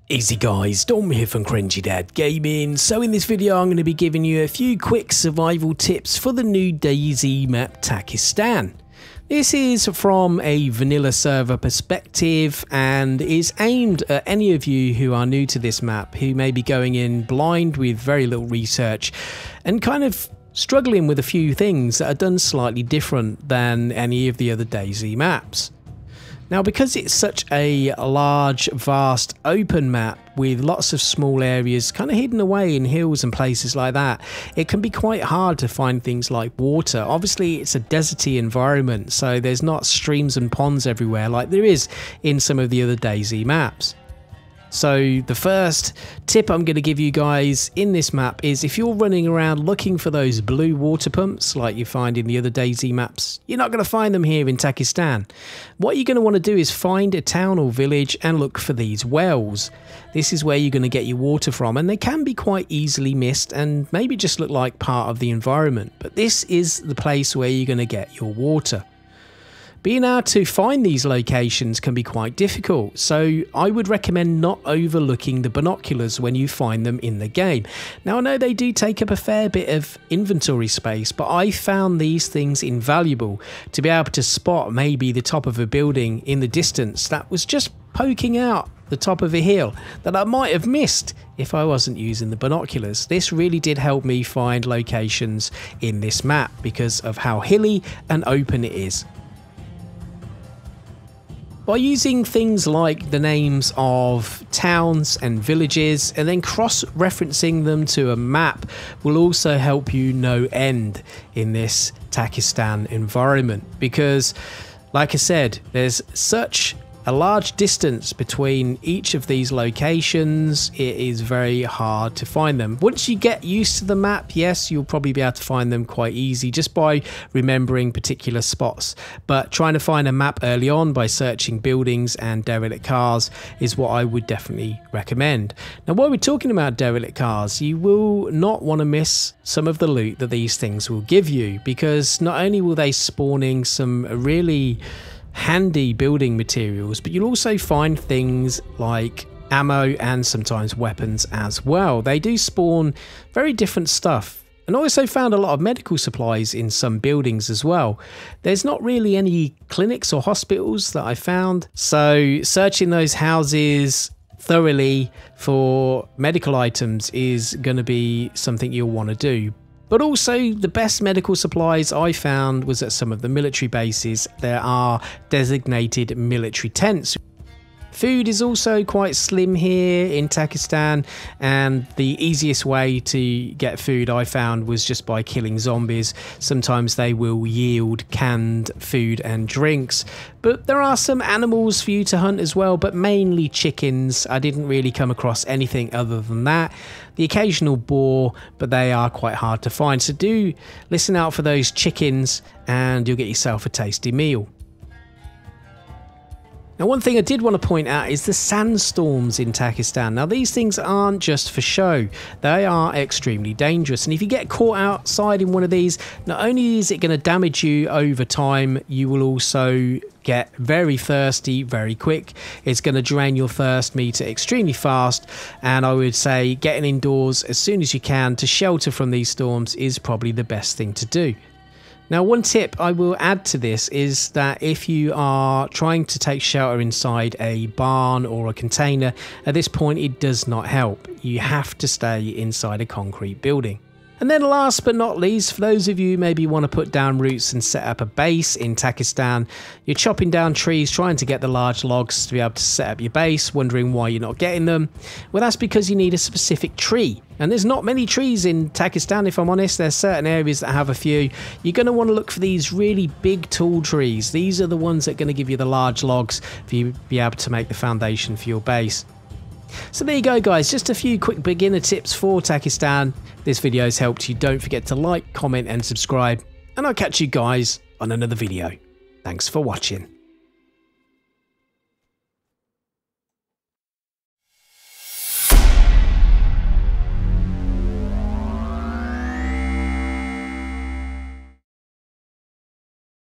Easy guys, Dom here from Cringy Dad Gaming. So in this video I'm going to be giving you a few quick survival tips for the new Dayz map Takistan. This is from a vanilla server perspective and is aimed at any of you who are new to this map, who may be going in blind with very little research and kind of struggling with a few things that are done slightly different than any of the other Dayz maps. Now, because it's such a large, vast, open map with lots of small areas kind of hidden away in hills and places like that, it can be quite hard to find things like water. Obviously, it's a deserty environment, so there's not streams and ponds everywhere like there is in some of the other Dayz maps. So the first tip I'm going to give you guys in this map is if you're running around looking for those blue water pumps like you find in the other Dayz maps, you're not going to find them here in Takistan. What you're going to want to do is find a town or village and look for these wells. This is where you're going to get your water from, and they can be quite easily missed and maybe just look like part of the environment. But this is the place where you're going to get your water. Being able to find these locations can be quite difficult, so I would recommend not overlooking the binoculars when you find them in the game. Now, I know they do take up a fair bit of inventory space, but I found these things invaluable to be able to spot maybe the top of a building in the distance that was just poking out the top of a hill that I might have missed if I wasn't using the binoculars. This really did help me find locations in this map because of how hilly and open it is. By using things like the names of towns and villages and then cross-referencing them to a map will also help you no end in this Takistan environment, because like I said, there's such a large distance between each of these locations. It is very hard to find them. Once you get used to the map, yes, you'll probably be able to find them quite easy just by remembering particular spots. But trying to find a map early on by searching buildings and derelict cars is what I would definitely recommend. Now, while we're talking about derelict cars, you will not want to miss some of the loot that these things will give you, because not only will they spawning some really handy building materials, but you'll also find things like ammo and sometimes weapons as well. They do spawn very different stuff, and also found a lot of medical supplies in some buildings as well. There's not really any clinics or hospitals that I found, so searching those houses thoroughly for medical items is going to be something you'll want to do. But also, the best medical supplies I found was at some of the military bases. There are designated military tents. Food is also quite slim here in Takistan, and the easiest way to get food I found was just by killing zombies. Sometimes they will yield canned food and drinks, but there are some animals for you to hunt as well, but mainly chickens. I didn't really come across anything other than that. The occasional boar, but they are quite hard to find, so do listen out for those chickens and you'll get yourself a tasty meal. Now, one thing I did want to point out is the sandstorms in Takistan. Now, these things aren't just for show. They are extremely dangerous. And if you get caught outside in one of these, not only is it going to damage you over time, you will also get very thirsty very quick. It's going to drain your thirst meter extremely fast. And I would say getting indoors as soon as you can to shelter from these storms is probably the best thing to do. Now, one tip I will add to this is that if you are trying to take shelter inside a barn or a container, at this point it does not help. You have to stay inside a concrete building. And then last but not least, for those of you who maybe want to put down roots and set up a base in Takistan, you're chopping down trees trying to get the large logs to be able to set up your base, wondering why you're not getting them. Well, that's because you need a specific tree. And there's not many trees in Takistan, if I'm honest. There's certain areas that have a few. You're going to want to look for these really big tall trees. These are the ones that are going to give you the large logs for you to be able to make the foundation for your base. So there you go guys, just a few quick beginner tips for Takistan. If this video has helped you, don't forget to like, comment and subscribe, and I'll catch you guys on another video. Thanks for watching.